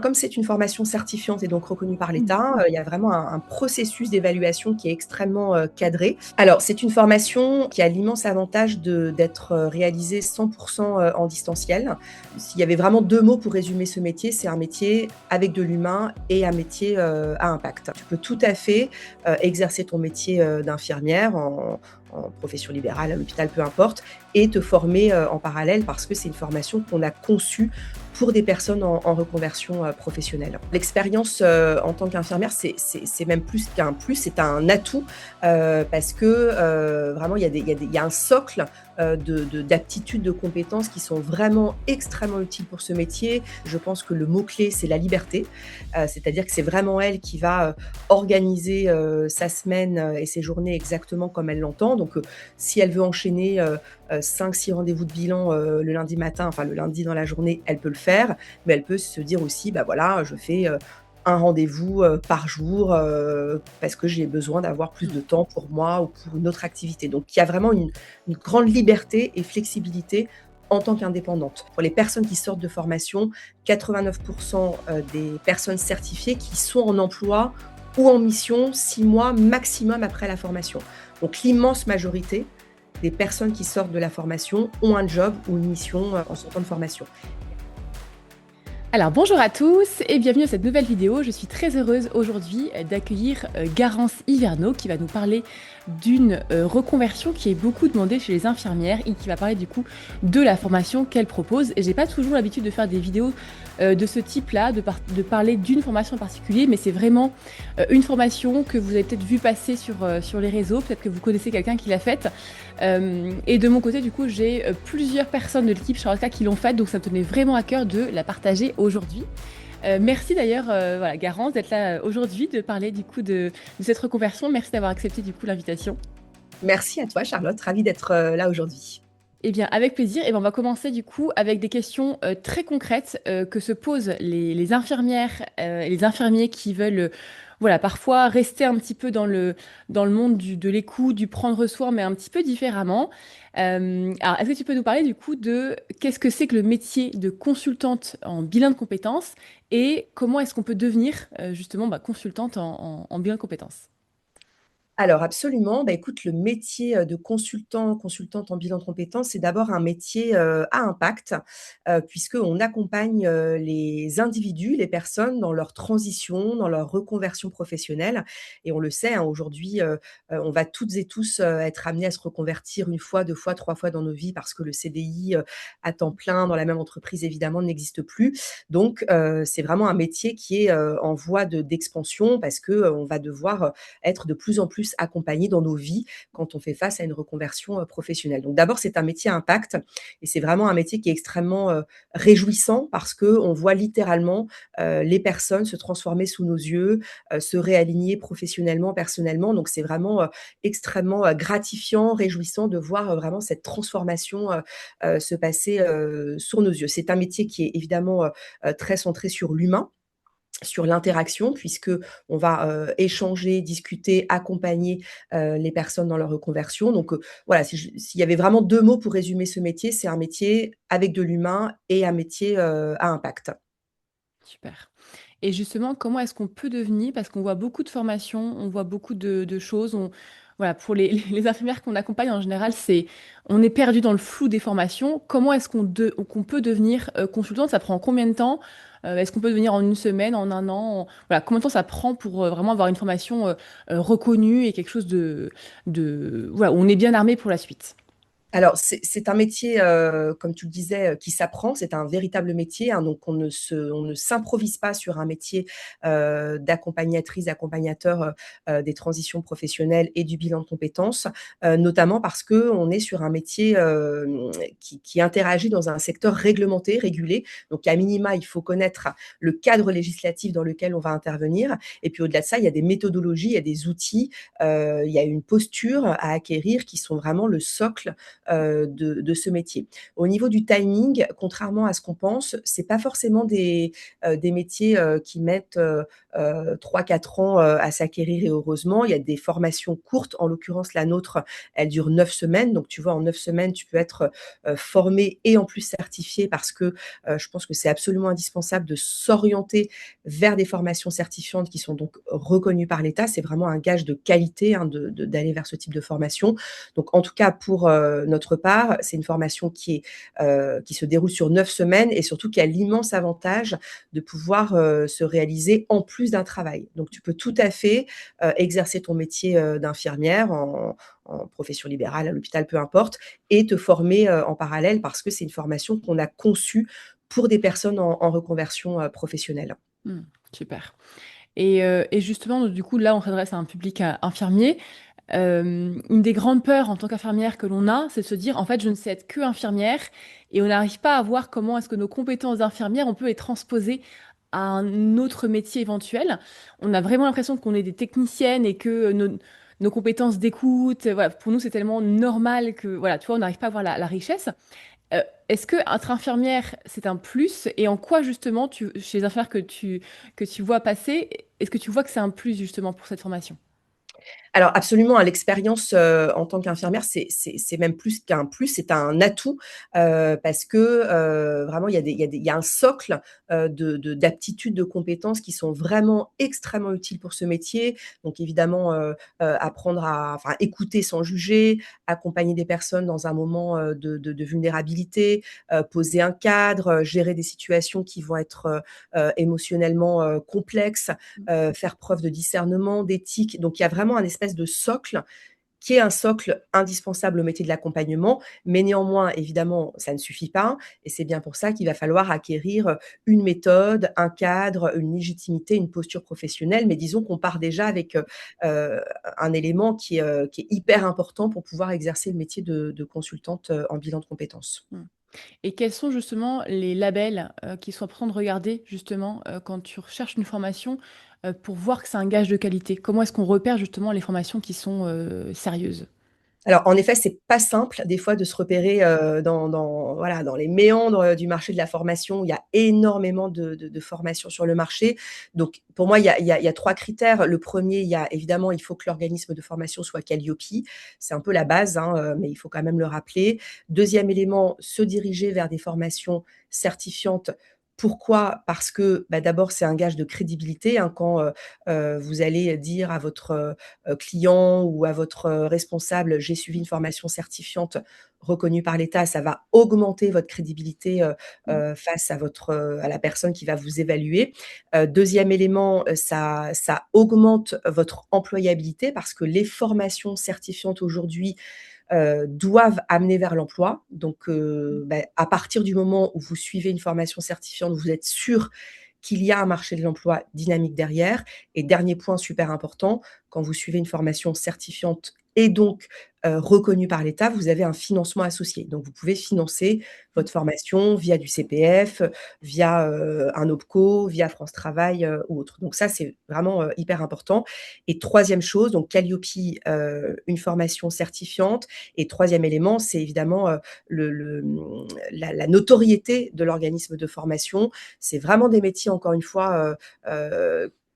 Comme c'est une formation certifiante et donc reconnue par l'État, il y a vraiment un processus d'évaluation qui est extrêmement, cadré. Alors, c'est une formation qui a l'immense avantage d'être, réalisée 100 en distanciel. S'il y avait vraiment 2 mots pour résumer ce métier, c'est un métier avec de l'humain et un métier, à impact. Tu peux tout à fait, exercer ton métier, d'infirmière en profession libérale, à l'hôpital, peu importe, et te former, en parallèle parce que c'est une formation qu'on a conçue pour des personnes en reconversion, professionnelle. L'expérience, en tant qu'infirmière, c'est même plus qu'un plus, c'est un atout, parce que, vraiment il y a un socle, d'aptitudes, de compétences qui sont vraiment extrêmement utiles pour ce métier. Je pense que le mot-clé, c'est la liberté, c'est-à-dire que c'est vraiment elle qui va, organiser, sa semaine, et ses journées exactement comme elle l'entend. Donc, si elle veut enchaîner, 5-6 rendez-vous de bilan, le lundi matin, enfin le lundi dans la journée, elle peut le faire, mais elle peut se dire aussi: «Bah, voilà, je fais, un rendez-vous, par jour, parce que j'ai besoin d'avoir plus de temps pour moi ou pour une autre activité». Donc il y a vraiment une grande liberté et flexibilité en tant qu'indépendante. Pour les personnes qui sortent de formation, 89 des personnes certifiées qui sont en emploi ou en mission 6 mois maximum après la formation. Donc l'immense majorité des personnes qui sortent de la formation ont un job ou une mission, en sortant de formation. Alors bonjour à tous et bienvenue à cette nouvelle vidéo. Je suis très heureuse aujourd'hui d'accueillir Garance Hiverneau qui va nous parler d'une reconversion qui est beaucoup demandée chez les infirmières et qui va parler du coup de la formation qu'elle propose. Et j'ai pas toujours l'habitude de faire des vidéos de ce type-là, de parler d'une formation en particulier, mais c'est vraiment une formation que vous avez peut-être vu passer sur les réseaux, peut-être que vous connaissez quelqu'un qui l'a faite. Et de mon côté, du coup, j'ai plusieurs personnes de l'équipe Charlotte qui l'ont faite, donc ça me tenait vraiment à cœur de la partager aujourd'hui. Merci d'ailleurs, voilà, Garance, d'être là aujourd'hui, de parler du coup de cette reconversion. Merci d'avoir accepté du coup l'invitation. Merci à toi Charlotte, ravie d'être, là aujourd'hui. Eh bien, avec plaisir. Et ben, on va commencer du coup avec des questions très concrètes que se posent les infirmières et les infirmiers qui veulent, voilà, parfois rester un petit peu dans le monde de l'écoute, du prendre soin, mais un petit peu différemment. Alors, est-ce que tu peux nous parler du coup de qu'est-ce que c'est que le métier de consultante en bilan de compétences et comment est-ce qu'on peut devenir justement consultante en bilan de compétences? Alors absolument, bah, écoute, le métier, de consultante en bilan de compétences, c'est d'abord un métier, à impact, puisqu'on accompagne, les individus, les personnes dans leur transition, dans leur reconversion professionnelle et on le sait, hein, aujourd'hui, on va toutes et tous, être amenés à se reconvertir 1 fois, 2 fois, 3 fois dans nos vies parce que le CDI, à temps plein dans la même entreprise évidemment n'existe plus. Donc c'est vraiment un métier qui est, en voie d'expansion parce que, on va devoir, être de plus en plus accompagnés dans nos vies quand on fait face à une reconversion, professionnelle. Donc d'abord, c'est un métier à impact et c'est vraiment un métier qui est extrêmement, réjouissant parce qu'on voit littéralement, les personnes se transformer sous nos yeux, se réaligner professionnellement, personnellement. Donc c'est vraiment, extrêmement, gratifiant, réjouissant de voir, vraiment cette transformation, se passer, sous nos yeux. C'est un métier qui est évidemment, très centré sur l'humain, sur l'interaction puisque on va, échanger, discuter, accompagner, les personnes dans leur reconversion. Donc, voilà, s'il y avait vraiment 2 mots pour résumer ce métier, c'est un métier avec de l'humain et un métier, à impact. Super. Et justement, comment est-ce qu'on peut devenir, parce qu'on voit beaucoup de formations, on voit beaucoup de choses, voilà, pour les infirmières qu'on accompagne en général, on est perdu dans le flou des formations. Comment est-ce qu'on peut devenir consultante? Ça prend combien de temps? Est-ce qu'on peut devenir en 1 semaine, en un an? Voilà, combien de temps ça prend pour vraiment avoir une formation reconnue et quelque chose voilà, où on est bien armé pour la suite? Alors c'est un métier, comme tu le disais, qui s'apprend. C'est un véritable métier, hein, donc on ne s'improvise pas sur un métier, d'accompagnatrice, d'accompagnateur, des transitions professionnelles et du bilan de compétences, notamment parce qu'on est sur un métier, qui interagit dans un secteur réglementé, régulé. Donc à minima, il faut connaître le cadre législatif dans lequel on va intervenir et puis au-delà de ça, il y a des méthodologies, il y a des outils, il y a une posture à acquérir qui sont vraiment le socle, de ce métier. Au niveau du timing, contrairement à ce qu'on pense, c'est pas forcément des métiers qui mettent 3-4 ans à s'acquérir et heureusement. Il y a des formations courtes, en l'occurrence la nôtre, elle dure 9 semaines. Donc tu vois, en 9 semaines, tu peux être formé et en plus certifié parce que je pense que c'est absolument indispensable de s'orienter vers des formations certifiantes qui sont donc reconnues par l'État. C'est vraiment un gage de qualité hein, d'aller vers ce type de formation. Donc en tout cas, pour notre part, c'est une formation qui se déroule sur 9 semaines et surtout qui a l'immense avantage de pouvoir se réaliser en plus d'un travail. Donc tu peux tout à fait exercer ton métier d'infirmière en profession libérale, à l'hôpital, peu importe, et te former en parallèle parce que c'est une formation qu'on a conçue pour des personnes en reconversion professionnelle. Mmh, super. Et justement, du coup, là, on s'adresse à un public infirmier. Une des grandes peurs en tant qu'infirmière que l'on a, c'est de se dire, en fait, je ne sais être que infirmière et on n'arrive pas à voir comment est-ce que nos compétences d'infirmière, on peut les transposer à un autre métier éventuel. On a vraiment l'impression qu'on est des techniciennes et que nos compétences d'écoute, voilà, pour nous, c'est tellement normal que, voilà, tu vois, on n'arrive pas à voir la richesse. Est-ce que être infirmière, c'est un plus? Et en quoi, justement, chez les infirmières que tu vois passer, est-ce que tu vois que c'est un plus, justement, pour cette formation? Alors absolument, hein, l'expérience, en tant qu'infirmière, c'est même plus qu'un plus, c'est un atout, parce que, vraiment il y a un socle, d'aptitudes, de compétences qui sont vraiment extrêmement utiles pour ce métier. Donc évidemment, apprendre à enfin écouter sans juger, accompagner des personnes dans un moment, de vulnérabilité, poser un cadre, gérer des situations qui vont être, émotionnellement, complexes, faire preuve de discernement, d'éthique. Donc il y a vraiment un espèce de socle qui est un socle indispensable au métier de l'accompagnement, mais néanmoins, évidemment, ça ne suffit pas et c'est bien pour ça qu'il va falloir acquérir une méthode, un cadre, une légitimité, une posture professionnelle. Mais disons qu'on part déjà avec, un élément qui est hyper important pour pouvoir exercer le métier de consultante, en bilan de compétences. Mmh. Et quels sont justement les labels, qui sont importants de regarder justement, quand tu recherches une formation, pour voir que c'est un gage de qualité? Comment est-ce qu'on repère justement les formations qui sont, sérieuses? Alors, en effet, c'est pas simple des fois de se repérer, voilà, dans les méandres, du marché de la formation. Il y a énormément de formations sur le marché. Donc pour moi, il y a 3 critères. Le premier, il y a évidemment, il faut que l'organisme de formation soit Qualiopi. C'est un peu la base, hein, mais il faut quand même le rappeler. Deuxième élément, se diriger vers des formations certifiantes. Pourquoi? Parce que, bah, d'abord, c'est un gage de crédibilité, hein, quand, vous allez dire à votre, client ou à votre, responsable: «J'ai suivi une formation certifiante reconnue par l'État», ça va augmenter votre crédibilité, Mmh. face à votre, à la personne qui va vous évaluer. 2e élément, ça augmente votre employabilité parce que les formations certifiantes aujourd'hui, doivent amener vers l'emploi. Donc, bah, à partir du moment où vous suivez une formation certifiante, vous êtes sûr qu'il y a un marché de l'emploi dynamique derrière. Et dernier point super important, quand vous suivez une formation certifiante et donc reconnue par l'État, vous avez un financement associé. Donc vous pouvez financer Mmh. votre formation via du CPF, via un OPCO, via France Travail ou autre. Donc ça, c'est vraiment hyper important. Et troisième chose, donc Qualiopi, une formation certifiante. Et troisième élément, c'est évidemment la notoriété de l'organisme de formation. C'est vraiment des métiers, encore une fois,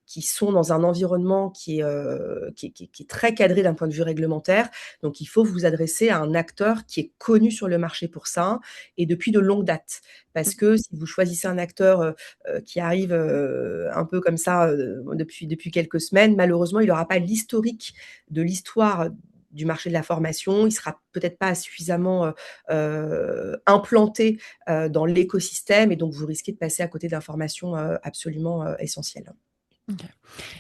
qui sont dans un environnement qui est très cadré d'un point de vue réglementaire. Donc il faut vous adresser à un acteur qui est connu sur le marché pour ça et depuis de longue date. Parce que si vous choisissez un acteur, qui arrive, un peu comme ça, depuis quelques semaines, malheureusement, il n'aura pas l'historique de l'histoire du marché de la formation. Il sera peut-être pas suffisamment, implanté, dans l'écosystème et donc vous risquez de passer à côté d'informations, absolument, essentielles. OK.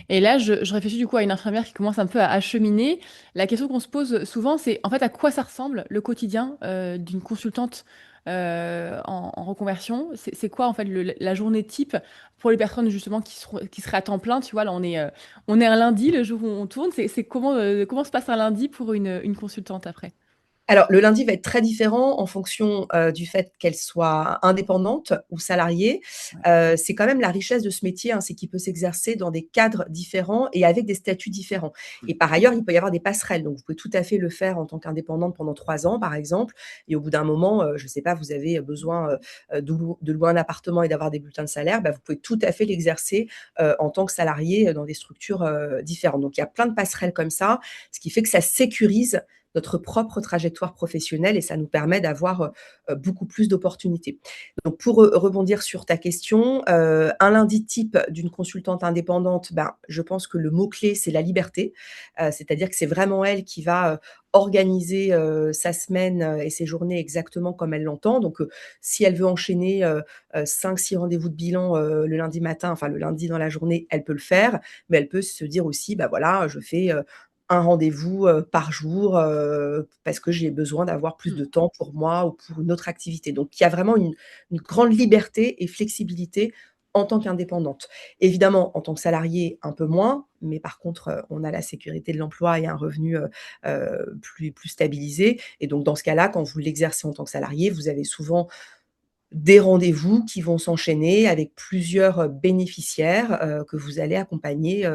Et là, je réfléchis du coup à une infirmière qui commence un peu à cheminer. La question qu'on se pose souvent, c'est en fait à quoi ça ressemble le quotidien d'une consultante en reconversion? C'est quoi en fait la journée type pour les personnes justement qui seraient à temps plein? Tu vois, là on est un lundi, le jour où on tourne. C'est comment, comment se passe un lundi pour une consultante après? Alors, le lundi va être très différent en fonction, du fait qu'elle soit indépendante ou salariée. Ouais. C'est quand même la richesse de ce métier, hein, c'est qu'il peut s'exercer dans des cadres différents et avec des statuts différents. Et par ailleurs, il peut y avoir des passerelles. Donc vous pouvez tout à fait le faire en tant qu'indépendante pendant 3 ans, par exemple, et au bout d'un moment, je ne sais pas, vous avez besoin, de louer un appartement et d'avoir des bulletins de salaire, bah, vous pouvez tout à fait l'exercer, en tant que salarié, dans des structures, différentes. Donc il y a plein de passerelles comme ça, ce qui fait que ça sécurise notre propre trajectoire professionnelle et ça nous permet d'avoir, beaucoup plus d'opportunités. Donc pour, rebondir sur ta question, un lundi type d'une consultante indépendante, ben, je pense que le mot-clé, c'est la liberté. C'est-à-dire que c'est vraiment elle qui va, organiser, sa semaine, et ses journées exactement comme elle l'entend. Donc, si elle veut enchaîner, 5-6 rendez-vous de bilan, le lundi matin, enfin le lundi dans la journée, elle peut le faire, mais elle peut se dire aussi: «Bah, voilà, je fais, un rendez-vous, par jour, parce que j'ai besoin d'avoir plus Mmh. de temps pour moi ou pour une autre activité». Donc il y a vraiment une grande liberté et flexibilité en tant qu'indépendante. Évidemment, en tant que salarié, un peu moins, mais par contre, on a la sécurité de l'emploi et un revenu, plus stabilisé et donc dans ce cas-là, quand vous l'exercez en tant que salarié, vous avez souvent des rendez-vous qui vont s'enchaîner avec plusieurs, bénéficiaires, que vous allez accompagner,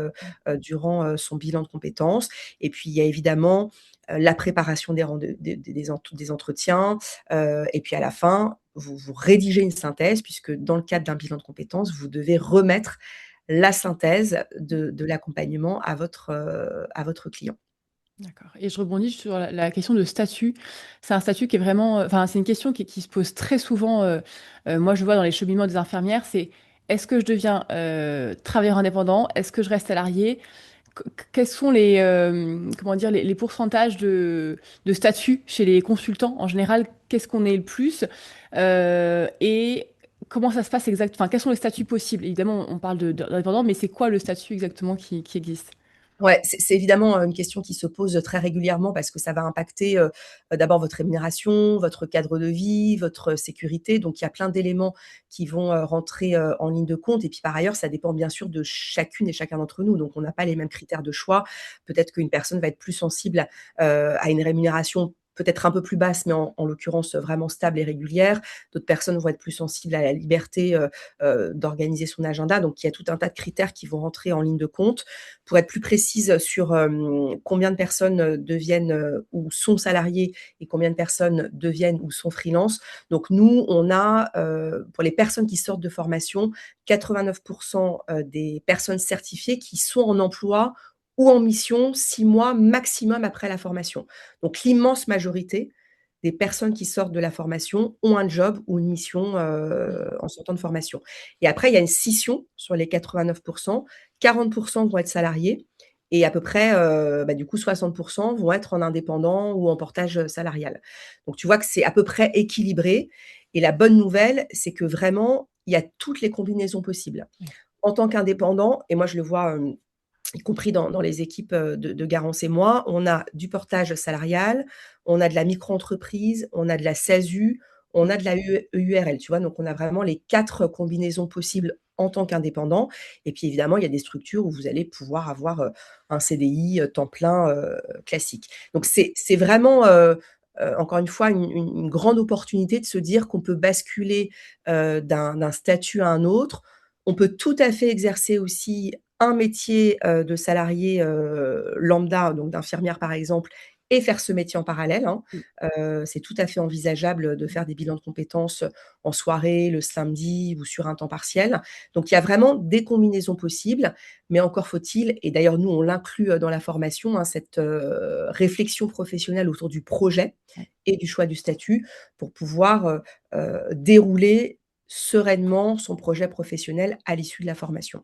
durant, son bilan de compétences et puis il y a évidemment, la préparation des entretiens, et puis à la fin, vous rédigez une synthèse puisque dans le cadre d'un bilan de compétences, vous devez remettre la synthèse de l'accompagnement à votre client. D'accord et je rebondis sur la question de statut. C'est un statut qui est vraiment, enfin, c'est une question qui se pose très souvent, moi je vois dans les cheminements des infirmières, c'est: «Est-ce que je deviens, travailleur indépendant? Est-ce que je reste salarié?» Quels sont les, comment dire, les pourcentages de statut chez les consultants en général? Qu'est-ce qu'on est le plus? Et comment ça se passe exactement? Enfin, quels sont les statuts possibles? Évidemment, on parle d'indépendant, mais c'est quoi le statut exactement qui existe? Ouais, c'est évidemment, une question qui se pose très régulièrement parce que ça va impacter, d'abord votre rémunération, votre cadre de vie, votre sécurité. Donc il y a plein d'éléments qui vont, rentrer, en ligne de compte et puis par ailleurs, ça dépend bien sûr de chacune et chacun d'entre nous. Donc on n'a pas les mêmes critères de choix. Peut-être qu'une personne va être plus sensible, à une rémunération peut-être un peu plus basse, mais en l'occurrence, vraiment stable et régulière. D'autres personnes vont être plus sensibles à la liberté, d'organiser son agenda. Donc il y a tout un tas de critères qui vont rentrer en ligne de compte. Pour être plus précise sur, combien de personnes, deviennent, ou sont salariées et combien de personnes deviennent ou sont freelance. Donc nous, on a, pour les personnes qui sortent de formation, 89 des personnes certifiées qui sont en emploi ou en mission 6 mois maximum après la formation. Donc l'immense majorité des personnes qui sortent de la formation ont un job ou une mission, en sortant de formation. Et après, il y a une scission sur les 89 40 vont être salariés et à peu près, bah, du coup 60 vont être en indépendant ou en portage, salarial. Donc tu vois que c'est à peu près équilibré et la bonne nouvelle, c'est que vraiment, il y a toutes les combinaisons possibles. Oui. En tant qu'indépendant et moi je le vois, y compris dans les équipes, de Garance et moi, on a du portage salarial, on a de la micro-entreprise, on a de la SASU, on a de la EURL, tu vois? Donc on a vraiment les 4 combinaisons possibles en tant qu'indépendant et puis évidemment, il y a des structures où vous allez pouvoir avoir, un CDI, temps plein, classique. Donc c'est vraiment, encore une fois, une grande opportunité de se dire qu'on peut basculer, d'un statut à un autre. On peut tout à fait exercer aussi un métier, de salarié, lambda, donc d'infirmière par exemple et faire ce métier en parallèle, hein. Mmh. C'est tout à fait envisageable de faire des bilans de compétences, en soirée, le samedi ou sur un temps partiel. Donc il y a vraiment des combinaisons possibles, mais encore faut-il et d'ailleurs nous on l'inclut, dans la formation, hein, cette, réflexion professionnelle autour du projet Ouais. et du choix du statut pour pouvoir, dérouler sereinement son projet professionnel à l'issue de la formation.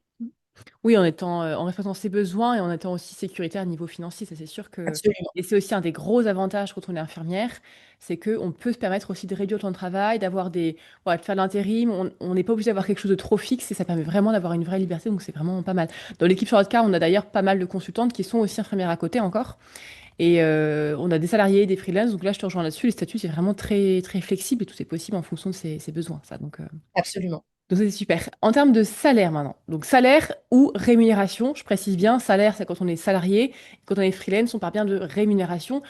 Oui, en étant, en respectant ses besoins et en étant aussi sécuritaire niveau financier, ça c'est sûr que Absolument. et c'est aussi un des gros avantages quand on est infirmière, c'est qu'on peut se permettre aussi de réduire le temps de travail, d'avoir des voilà, de faire de l'intérim. On n'est pas obligé d'avoir quelque chose de trop fixe et ça permet vraiment d'avoir une vraie liberté, donc c'est vraiment pas mal. Dans l'équipe sur notre cas, on a d'ailleurs pas mal de consultantes qui sont aussi infirmières à côté encore et on a des salariés, des freelances, donc là je te rejoins là-dessus. Les statuts, c'est vraiment très très flexible et tout est possible en fonction de ses besoins, ça Absolument. donc ça, c'est super. En termes de salaire maintenant. Donc salaire ou rémunération, je précise bien, salaire c'est quand on est salarié, quand on est freelance, on parle bien de rémunération.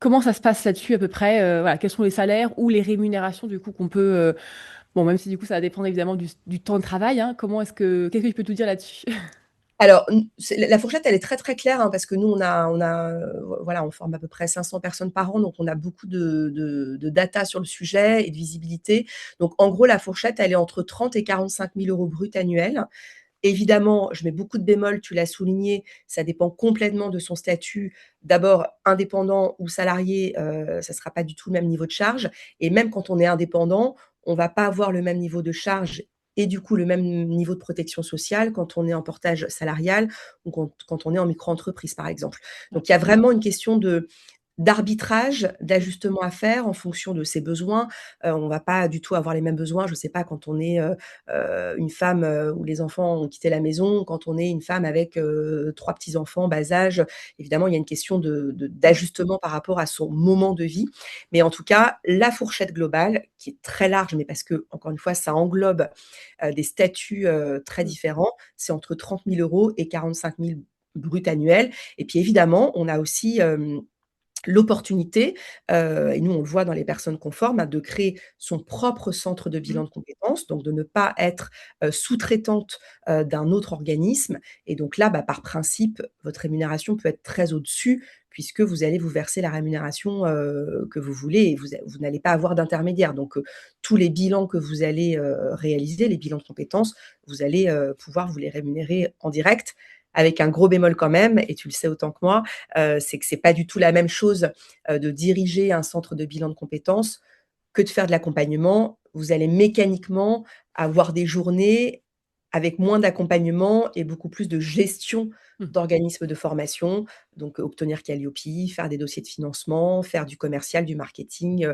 Comment ça se passe là-dessus à peu près? Voilà, quels sont les salaires ou les rémunérations du coup qu'on peut, bon, même si du coup ça va dépendre évidemment du temps de travail, hein, qu'est-ce que tu peux tout dire là-dessus? Alors, c'est la fourchette, elle est très, très claire, hein, parce que nous, voilà, on forme à peu près 500 personnes par an, donc on a beaucoup de data sur le sujet et de visibilité. Donc en gros, la fourchette, elle est entre 30 et 45 000 € brut annuels. Évidemment, je mets beaucoup de bémols, tu l'as souligné, ça dépend complètement de son statut. D'abord, indépendant ou salarié, ça sera pas du tout le même niveau de charge, et même quand on est indépendant, on va pas avoir le même niveau de charge et du coup le même niveau de protection sociale quand on est en portage salarial ou quand on est en micro-entreprise, par exemple. Ouais. Donc il y a vraiment une question d'arbitrage, d'ajustement à faire en fonction de ses besoins. On va pas du tout avoir les mêmes besoins, je sais pas, quand on est, une femme, où les enfants ont quitté la maison, quand on est une femme avec, 3 petits-enfants bas âge. Évidemment, il y a une question Mmh. d'ajustement par rapport à son moment de vie. Mais en tout cas, la fourchette globale, qui est très large, mais parce que encore une fois, ça englobe, des statuts, très Mmh. différents, c'est entre 30 000 € et 45 000 brut annuels. Et puis évidemment, on a aussi, l'opportunité, et nous on le voit dans les personnes qu'on forme, hein, de créer son propre centre de Mmh. bilan de compétences, donc de ne pas être, sous-traitante, d'un autre organisme. Et donc là, bah, par principe, votre rémunération peut être très au-dessus puisque vous allez vous verser la rémunération, que vous voulez, et vous n'allez pas avoir d'intermédiaire. Donc, tous les bilans que vous allez, réaliser, les bilans de compétences, vous allez, pouvoir vous les rémunérer en direct, avec un gros bémol quand même, et tu le sais autant que moi, c'est que c'est pas du tout la même chose, de diriger un centre de bilan de compétences que de faire de l'accompagnement. Vous allez mécaniquement avoir des journées avec moins d'accompagnement et beaucoup plus de gestion Mmh. d'organismes de formation, donc obtenir Calliope, faire des dossiers de financement, faire du commercial, du marketing,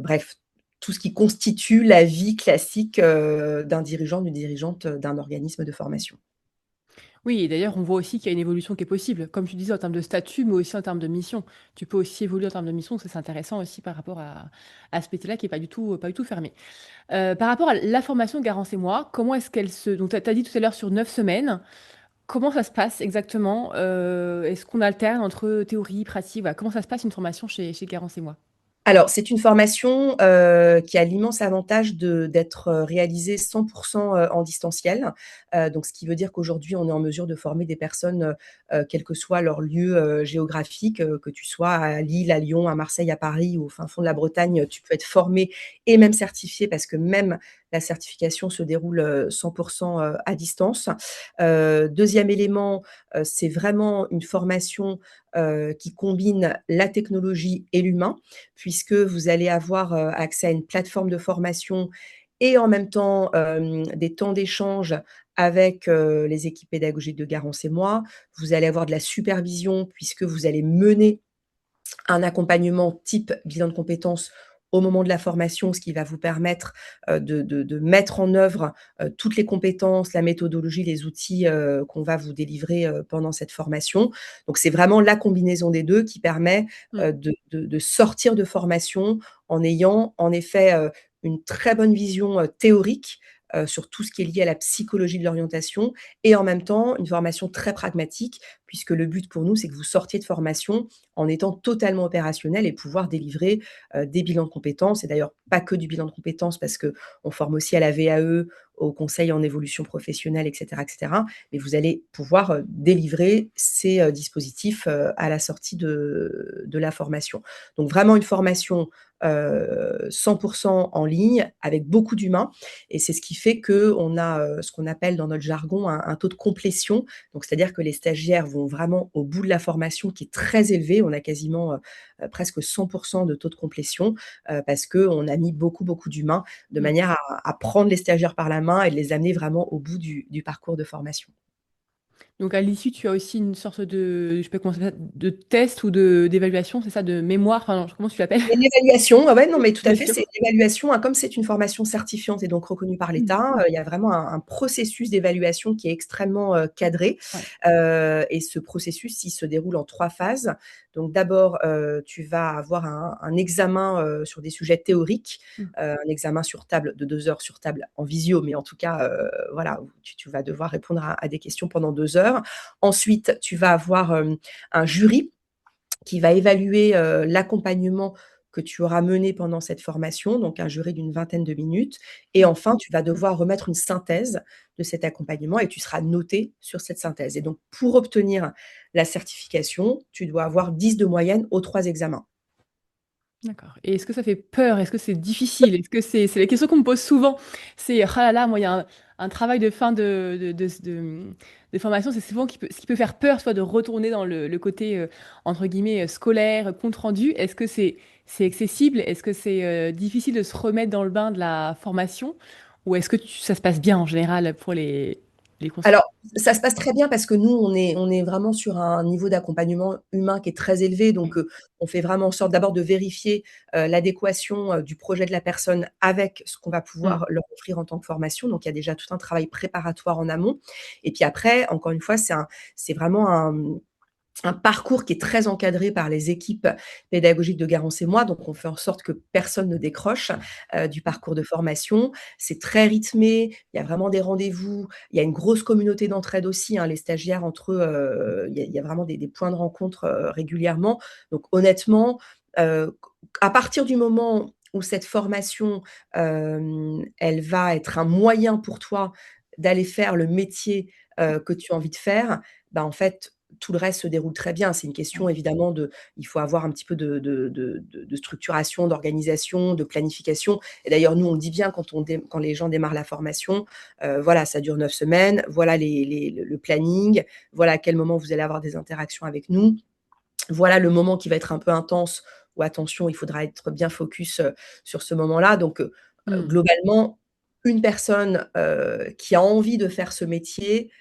bref, tout ce qui constitue la vie classique, d'un dirigeant, d'une dirigeante, d'un organisme de formation. Oui, et d'ailleurs, on voit aussi qu'il y a une évolution qui est possible, comme tu disais, en termes de statut, mais aussi en termes de mission. Tu peux aussi évoluer en termes de mission, ça c'est intéressant aussi par rapport à ce métier-là qui est pas du tout fermé. Par rapport à la formation Garance et moi, comment est-ce qu'elle se donc tu as dit tout à l'heure sur 9 semaines, comment ça se passe exactement? Est-ce qu'on alterne entre théorie, pratique? Voilà, comment ça se passe une formation chez Garance et moi? Alors, c'est une formation, qui a l'immense avantage d'être, réalisée 100 en distanciel. Donc ce qui veut dire qu'aujourd'hui, on est en mesure de former des personnes, quel que soit leur lieu, géographique, que tu sois à Lille, à Lyon, à Marseille, à Paris ou au fin fond de la Bretagne, tu peux être formé et même certifié, parce que même la certification se déroule, 100 à distance. 2e élément, c'est vraiment une formation, qui combine la technologie et l'humain, puisque vous allez avoir, accès à une plateforme de formation et en même temps, des temps d'échange avec, les équipes pédagogiques de Garance et moi. Vous allez avoir de la supervision puisque vous allez mener un accompagnement type bilan de compétences au moment de la formation, ce qui va vous permettre, de mettre en œuvre, toutes les compétences, la méthodologie, les outils, qu'on va vous délivrer, pendant cette formation. Donc c'est vraiment la combinaison des 2 qui permet, Mmh. de sortir de formation en ayant en effet, une très bonne vision, théorique, sur tout ce qui est lié à la psychologie de l'orientation, et en même temps une formation très pragmatique, puisque le but pour nous, c'est que vous sortiez de formation en étant totalement opérationnel et pouvoir délivrer, des bilans de compétences. Et d'ailleurs pas que du bilan de compétences, parce qu'on forme aussi à la VAE, au conseil en évolution professionnelle, et cetera, et cetera. Mais vous allez pouvoir, délivrer ces, dispositifs, à la sortie de la formation. Donc vraiment une formation, 100 en ligne avec beaucoup d'humains, et c'est ce qui fait qu'on a, ce qu'on appelle dans notre jargon un taux de complétion. Donc c'est-à-dire que les stagiaires vont vraiment au bout de la formation, qui est très élevé. On a quasiment, presque 100 de taux de complétion, parce qu'on a mis beaucoup, beaucoup d'humains, de Mmh. manière à prendre les stagiaires par la main et de les amener vraiment au bout du parcours de formation. Donc à l'issue, tu as aussi une sorte de je sais pas comment ça s'appelle, de test ou de d'évaluation, c'est ça? De mémoire? Enfin, comment tu l'appelles? Il y a une évaluation, ouais, non, mais tout à fait, Évaluation. c'est une évaluation, hein, comme c'est une formation certifiante et donc reconnue par Mmh. l'État, il y a vraiment un processus d'évaluation qui est extrêmement, cadré, Ouais. et ce processus, il se déroule en 3 phases. Donc d'abord, tu vas avoir un examen, sur des sujets théoriques, Mmh. un examen sur table de 2 heures sur table en visio, mais en tout cas, voilà, où tu vas devoir répondre à des questions pendant 2 heures. Ensuite, tu vas avoir, un jury qui va évaluer l'accompagnement que tu auras mené pendant cette formation, donc un jury d'une vingtaine de minutes. Et enfin, tu vas devoir remettre une synthèse de cet accompagnement et tu seras noté sur cette synthèse. Et donc, pour obtenir la certification, tu dois avoir 10 de moyenne aux 3 examens. D'accord. Et est-ce que ça fait peur? Est-ce que c'est difficile? Est-ce que c'est les questions qu'on me pose souvent. C'est: «Ah là là, moi, il y a un travail de fin de formation, c'est souvent ce qui peut faire peur, soit de retourner dans le côté, entre guillemets, scolaire, compte rendu». Est-ce que c'est accessible? Est-ce que c'est, difficile de se remettre dans le bain de la formation? Ou est-ce que ça se passe bien en général pour les consultants? Alors, ça se passe très bien parce que nous, on est vraiment sur un niveau d'accompagnement humain qui est très élevé. Donc, on fait vraiment en sorte d'abord de vérifier, l'adéquation, du projet de la personne avec ce qu'on va Mmh. pouvoir leur offrir en tant que formation. Donc, il y a déjà tout un travail préparatoire en amont. Et puis après, encore une fois, c'est vraiment un parcours qui est très encadré par les équipes pédagogiques de Garance et moi. Donc, on fait en sorte que personne ne décroche du parcours de formation. C'est très rythmé. Il y a vraiment des rendez-vous. Il y a une grosse communauté d'entraide aussi, hein. Les stagiaires entre eux, il y a vraiment des points de rencontre régulièrement. Donc, honnêtement, à partir du moment où cette formation, elle va être un moyen pour toi d'aller faire le métier que tu as envie de faire, bah, en fait, tout le reste se déroule très bien. C'est une question évidemment il faut avoir un petit peu de structuration, d'organisation, de planification. Et d'ailleurs, nous, on le dit bien quand les gens démarrent la formation, voilà, ça dure 9 semaines, voilà le planning, voilà à quel moment vous allez avoir des interactions avec nous, voilà le moment qui va être un peu intense où attention, il faudra être bien focus, sur ce moment-là. Donc, Mmh. globalement, une personne, qui a envie de faire ce métier,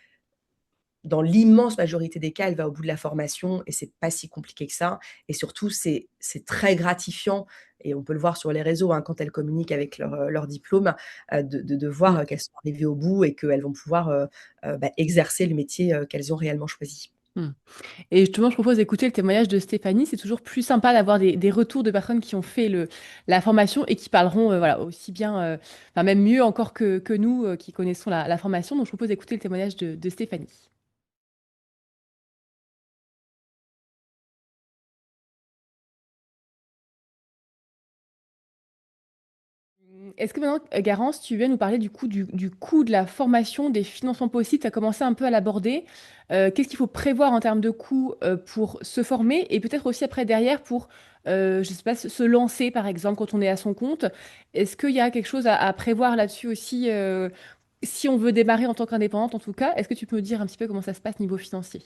dans l'immense majorité des cas, elle va au bout de la formation et c'est pas si compliqué que ça. Et surtout, c'est très gratifiant et on peut le voir sur les réseaux, hein, quand elles communiquent avec leur diplôme, de voir, Mmh. qu'elles sont arrivées au bout et qu'elles vont pouvoir, bah, exercer le métier, qu'elles ont réellement choisi. Mmh. Et justement, je propose d'écouter le témoignage de Stéphanie. C'est toujours plus sympa d'avoir des retours de personnes qui ont fait la formation et qui parleront voilà, aussi bien, enfin même mieux encore que nous qui connaissons la formation. Donc, je propose d'écouter le témoignage de Stéphanie. Est-ce que maintenant, Garance, tu viens nous parler du coup du coût de la formation, des financements possibles? Tu as commencé un peu à l'aborder. Qu'est-ce qu'il faut prévoir en termes de coûts pour se former et peut-être aussi après derrière pour, je sais pas, se lancer par exemple quand on est à son compte? Est-ce qu'il y a quelque chose à prévoir là-dessus aussi si on veut démarrer en tant qu'indépendante en tout cas? Est-ce que tu peux me dire un petit peu comment ça se passe niveau financier?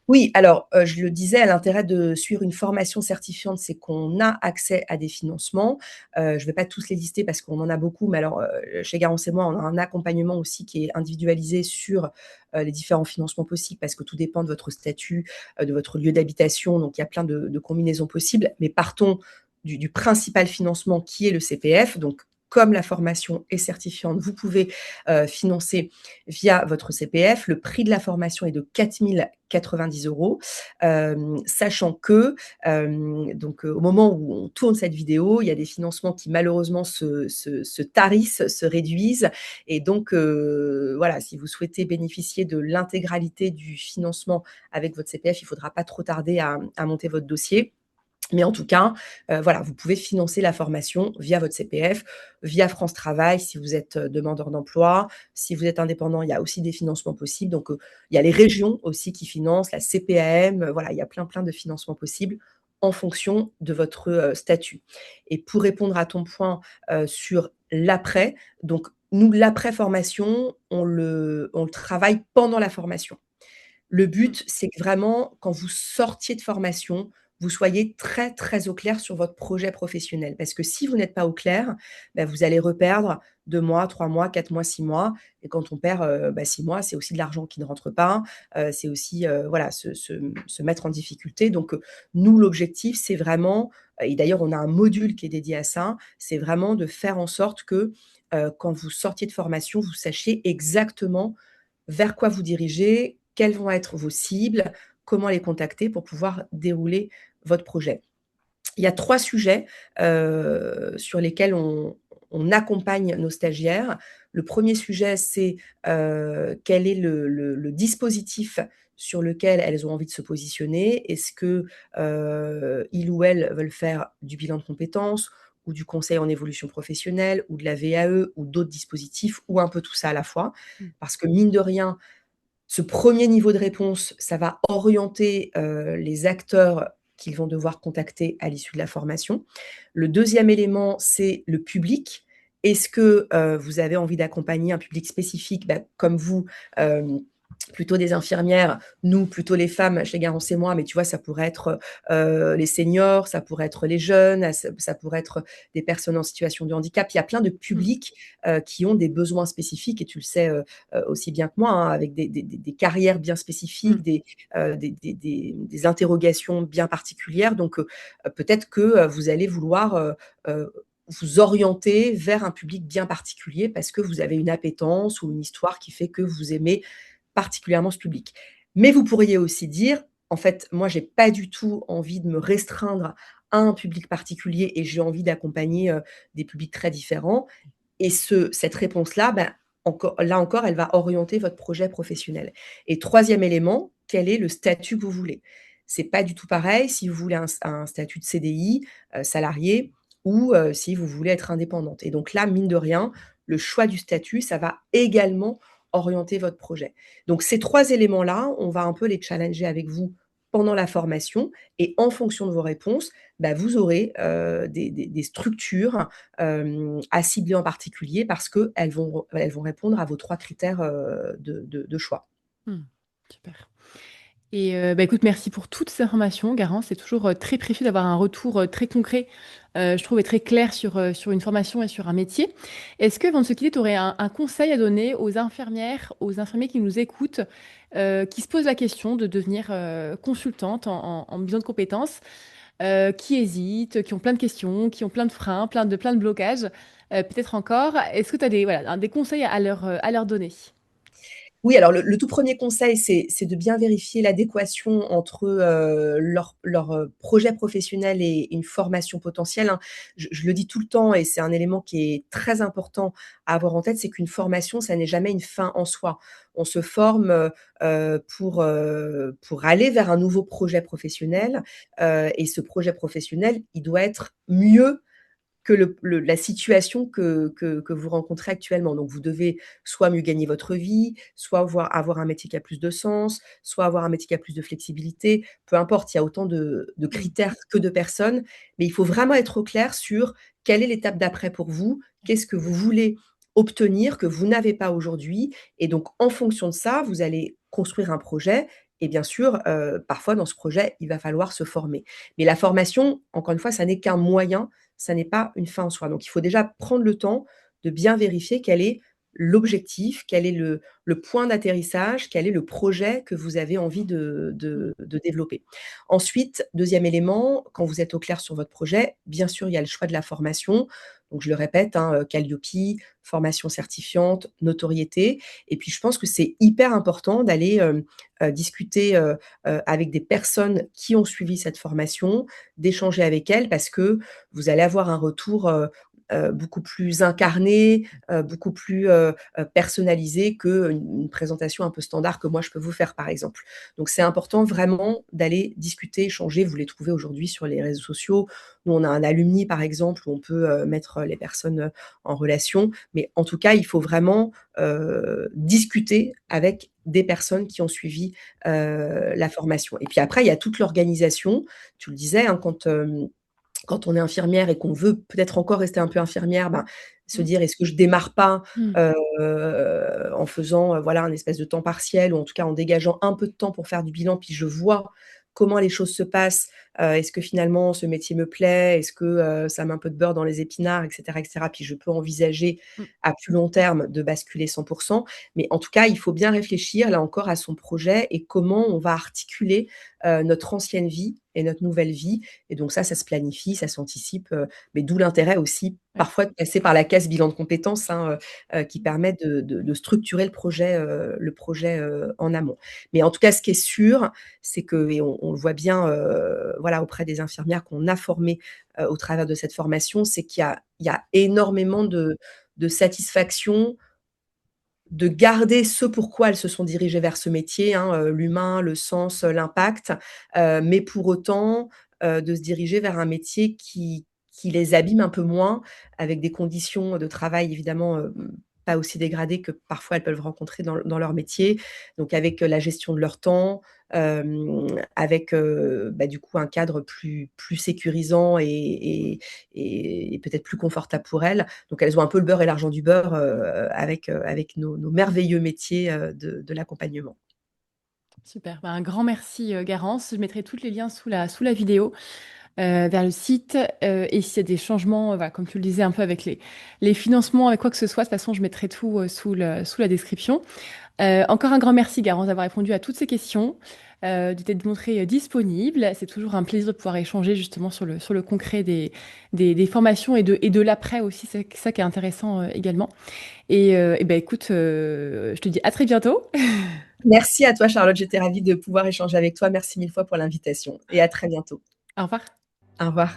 Oui, alors, je le disais, l'intérêt de suivre une formation certifiante, c'est qu'on a accès à des financements. Je ne vais pas tous les lister parce qu'on en a beaucoup, mais alors, chez Garance et moi, on a un accompagnement aussi qui est individualisé sur, les différents financements possibles parce que tout dépend de votre statut, de votre lieu d'habitation, donc il y a plein de combinaisons possibles. Mais partons du principal financement qui est le CPF. Donc comme la formation est certifiante, vous pouvez, financer via votre CPF. Le prix de la formation est de 4 090 €, sachant que, donc, au moment où on tourne cette vidéo, il y a des financements qui malheureusement se tarissent, se réduisent et donc, voilà, si vous souhaitez bénéficier de l'intégralité du financement avec votre CPF, il ne faudra pas trop tarder à monter votre dossier. Mais en tout cas, voilà, vous pouvez financer la formation via votre CPF, via France Travail si vous êtes, demandeur d'emploi. Si vous êtes indépendant, il y a aussi des financements possibles. Donc, il y a les régions aussi qui financent, la CPAM, voilà, il y a plein de financements possibles en fonction de votre, statut. Et pour répondre à ton point, sur l'après, donc nous, l'après-formation, on le travaille pendant la formation. Le Mmh. but, c'est que vraiment, quand vous sortiez de formation, vous soyez très, très au clair sur votre projet professionnel. Parce que si vous n'êtes pas au clair, bah, vous allez reperdre 2 mois, 3 mois, 4 mois, 6 mois et quand on perd, bah, 6 mois, c'est aussi de l'argent qui ne rentre pas, c'est aussi, voilà, se mettre en difficulté. Donc, nous, l'objectif, c'est vraiment et d'ailleurs, on a un module qui est dédié à ça, c'est vraiment de faire en sorte que, quand vous sortiez de formation, vous sachiez exactement vers quoi vous dirigez, quelles vont être vos cibles, comment les contacter pour pouvoir dérouler votre projet. Il y a 3 sujets, sur lesquels on accompagne nos stagiaires. Le premier sujet, c'est quel est le dispositif sur lequel elles ont envie de se positionner. Est-ce que ils ou elles veulent faire du bilan de compétences ou du conseil en évolution professionnelle ou de la VAE ou d'autres dispositifs ou un peu tout ça à la fois? Mmh. Parce que mine de rien, ce premier niveau de réponse, ça va orienter, les acteurs qu'ils vont devoir contacter à l'issue de la formation. Le deuxième élément, c'est le public. Est-ce que, vous avez envie d'accompagner un public spécifique, bah, comme vous, hem, plutôt des infirmières, nous plutôt les femmes chez Garance et moi, mais tu vois, ça pourrait être, les seniors, ça pourrait être les jeunes, ça pourrait être des personnes en situation de handicap. Il y a plein de Mmh. publics, qui ont des besoins spécifiques et tu le sais, aussi bien que moi, hein, avec des carrières bien Mmh. spécifiques, des interrogations bien particulières. Donc, peut-être que, vous allez vouloir, vous orienter vers un public bien particulier parce que vous avez une appétence ou une histoire qui fait que vous aimez particulièrement ce public. Mais vous pourriez aussi dire: «En fait, moi, j'ai pas du tout envie de me restreindre à un public particulier et j'ai envie d'accompagner, des publics très différents». Et cette réponse-là, ben, encore, elle va orienter votre projet professionnel. Et troisième élément, quel est le statut que vous voulez? C'est pas du tout pareil si vous voulez un statut de CDI, salarié ou si vous voulez être indépendante. Et donc là, mine de rien, le choix du statut, ça va également orienter votre projet. Donc ces 3 éléments-là, on va un peu les challenger avec vous pendant la formation et en fonction de vos réponses, bah, vous aurez, des structures à cibler en particulier parce qu'elles vont répondre à vos 3 critères, de choix. Mmh. Super. Et bah, écoute, merci pour toutes ces informations, Garance. C'est toujours, très précieux d'avoir un retour, très concret, je trouve et très clair sur une formation et sur un métier. Est-ce qu'avant de se quitter, tu aurais un conseil à donner aux infirmières, aux infirmiers qui nous écoutent, qui se posent la question de devenir, consultante en bilan de compétences, qui hésitent, qui ont plein de questions, qui ont plein de freins, plein de blocages, peut-être encore? Est-ce que tu as des voilà, des conseils à leur donner? Oui, alors le tout premier conseil, c'est de bien vérifier l'adéquation entre, leur projet professionnel et une formation potentielle, hein. Je le dis tout le temps et c'est un élément qui est très important à avoir en tête, c'est qu'une formation, ça n'est jamais une fin en soi. On se forme, pour aller vers un nouveau projet professionnel, et ce projet professionnel, il doit être mieux que la situation que vous rencontrez actuellement. Donc vous devez soit mieux gagner votre vie, soit avoir un métier qui a plus de sens, soit avoir un métier qui a plus de flexibilité. Peu importe, il y a autant de Mmh. critères que de personnes, mais il faut vraiment être au clair sur quelle est l'étape d'après pour vous? Qu'est-ce que vous voulez obtenir que vous n'avez pas aujourd'hui? Et donc en fonction de ça, vous allez construire un projet et bien sûr, parfois dans ce projet, il va falloir se former. Mais la formation, encore une fois, ça n'est qu'un moyen, ça n'est pas une fin en soi. Donc il faut déjà prendre le temps de bien vérifier quel est l'objectif, quel est le point d'atterrissage, quel est le projet que vous avez envie de développer. Ensuite, deuxième élément, quand vous êtes au clair sur votre projet, bien sûr, il y a le choix de la formation. Donc je le répète, hein, Calliope, formation certifiante, notoriété. Et puis je pense que c'est hyper important d'aller, discuter, avec des personnes qui ont suivi cette formation, d'échanger avec elles parce que vous allez avoir un retour, beaucoup plus incarné, beaucoup plus, personnalisé qu'une présentation un peu standard que moi je peux vous faire, par exemple. Donc c'est important vraiment d'aller discuter, échanger. Vous les trouvez aujourd'hui sur les réseaux sociaux. Nous, on a un alumni, par exemple, où on peut, mettre les personnes, en relation. Mais en tout cas, il faut vraiment, discuter avec des personnes qui ont suivi, la formation. Et puis après, il y a toute l'organisation. Tu le disais, hein, quand on est infirmière et qu'on veut peut-être encore rester un peu infirmière, ben, se Mmh. dire: «Est-ce que je démarre pas, Mmh. heu, en faisant, voilà, un espèce de temps partiel ou en tout cas en dégageant un peu de temps pour faire du bilan, puis je vois comment les choses se passent. Est-ce que finalement ce métier me plaît? Est-ce que, ça met un peu de beurre dans les épinards?» et cetera et cetera. Puis je peux envisager Mmh. à plus long terme de basculer 100. Mais en tout cas, il faut bien réfléchir là encore à son projet et comment on va articuler, notre ancienne vie et notre nouvelle vie. Et donc ça se planifie, ça s'anticipe, mais d'où l'intérêt aussi Ouais. parfois de passer par la case bilan de compétences, hein, qui permet de structurer le projet, en amont. Mais en tout cas, ce qui est sûr, c'est que et on le voit bien, voilà, auprès des infirmières qu'on a formées, au travers de cette formation, c'est qu'il y a énormément de satisfaction de garder ce pourquoi elles se sont dirigées vers ce métier, hein, l'humain, le sens, l'impact, mais pour autant, de se diriger vers un métier qui les abîme un peu moins, avec des conditions de travail évidemment, pas aussi dégradées que parfois elles peuvent rencontrer dans leur métier. Donc avec, la gestion de leur temps, avec, bah, du coup un cadre plus sécurisant et peut-être plus confortable pour elles. Donc elles ont un peu le beurre et l'argent du beurre, avec nos merveilleux métiers, de l'accompagnement. Super, bah, un grand merci, Garance. Je mettrai tous les liens sous la vidéo, vers le site, et s'il y a des changements, voilà, comme tu le disais un peu avec les financements, avec quoi que ce soit, de toute façon, je mettrai tout, sous la description. Encore un grand merci, Garance, d'avoir répondu à toutes ces questions, de t'être montrée, disponible. C'est toujours un plaisir de pouvoir échanger justement sur le concret des formations et de l'après aussi. C'est ça qui est intéressant, également. Et ben écoute, je te dis à très bientôt. Merci à toi Charlotte, j'étais ravie de pouvoir échanger avec toi. Merci mille fois pour l'invitation et à très bientôt. Au revoir. Au revoir.